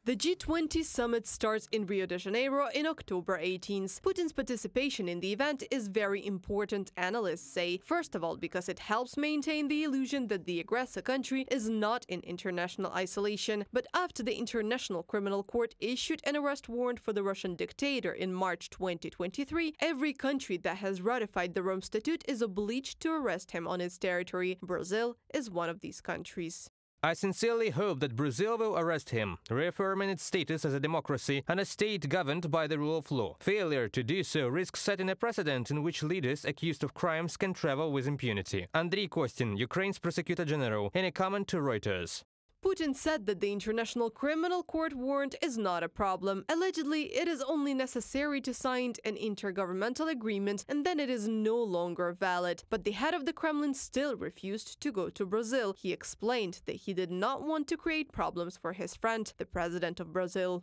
The G20 summit starts in Rio de Janeiro in October 18th. Putin's participation in the event is very important, analysts say. First of all, because it helps maintain the illusion that the aggressor country is not in international isolation. But after the International Criminal Court issued an arrest warrant for the Russian dictator in March 2023, every country that has ratified the Rome Statute is obliged to arrest him on its territory. Brazil is one of these countries. I sincerely hope that Brazil will arrest him, reaffirming its status as a democracy and a state governed by the rule of law. Failure to do so risks setting a precedent in which leaders accused of crimes can travel with impunity. Andriy Kostin, Ukraine's prosecutor general, in a comment to Reuters. Putin said that the International Criminal Court warrant is not a problem. Allegedly, it is only necessary to sign an intergovernmental agreement and then it is no longer valid. But the head of the Kremlin still refused to go to Brazil. He explained that he did not want to create problems for his friend, the president of Brazil.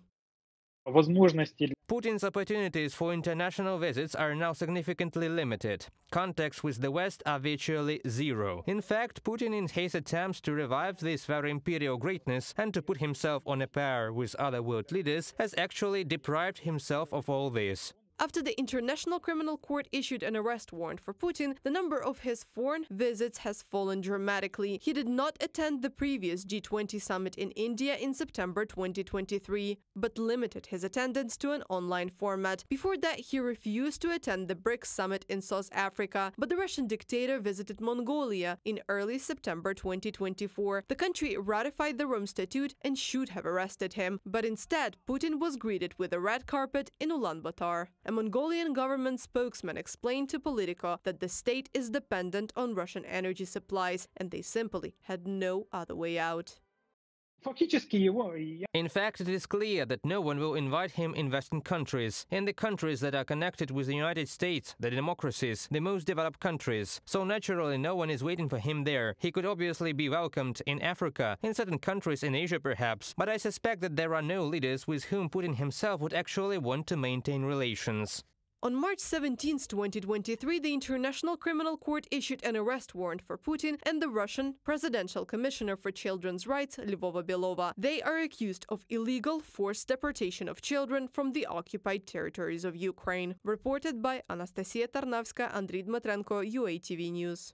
Putin's opportunities for international visits are now significantly limited. Contacts with the West are virtually zero. In fact, Putin, in his attempts to revive this very imperial greatness and to put himself on a par with other world leaders, has actually deprived himself of all this. After the International Criminal Court issued an arrest warrant for Putin, the number of his foreign visits has fallen dramatically. He did not attend the previous G20 summit in India in September 2023, but limited his attendance to an online format. Before that, he refused to attend the BRICS summit in South Africa, but the Russian dictator visited Mongolia in early September 2024. The country ratified the Rome Statute and should have arrested him, but instead, Putin was greeted with a red carpet in Ulaanbaatar. A Mongolian government spokesman explained to Politico that the state is dependent on Russian energy supplies and they simply had no other way out. In fact, it is clear that no one will invite him in Western countries, in the countries that are connected with the United States, the democracies, the most developed countries. So naturally, no one is waiting for him there. He could obviously be welcomed in Africa, in certain countries in Asia perhaps, but I suspect that there are no leaders with whom Putin himself would actually want to maintain relations. On March 17, 2023, the International Criminal Court issued an arrest warrant for Putin and the Russian Presidential Commissioner for Children's Rights, Lyubova Belova. They are accused of illegal forced deportation of children from the occupied territories of Ukraine. Reported by Anastasia Tarnavska, Andriy Dmatrenko, UATV News.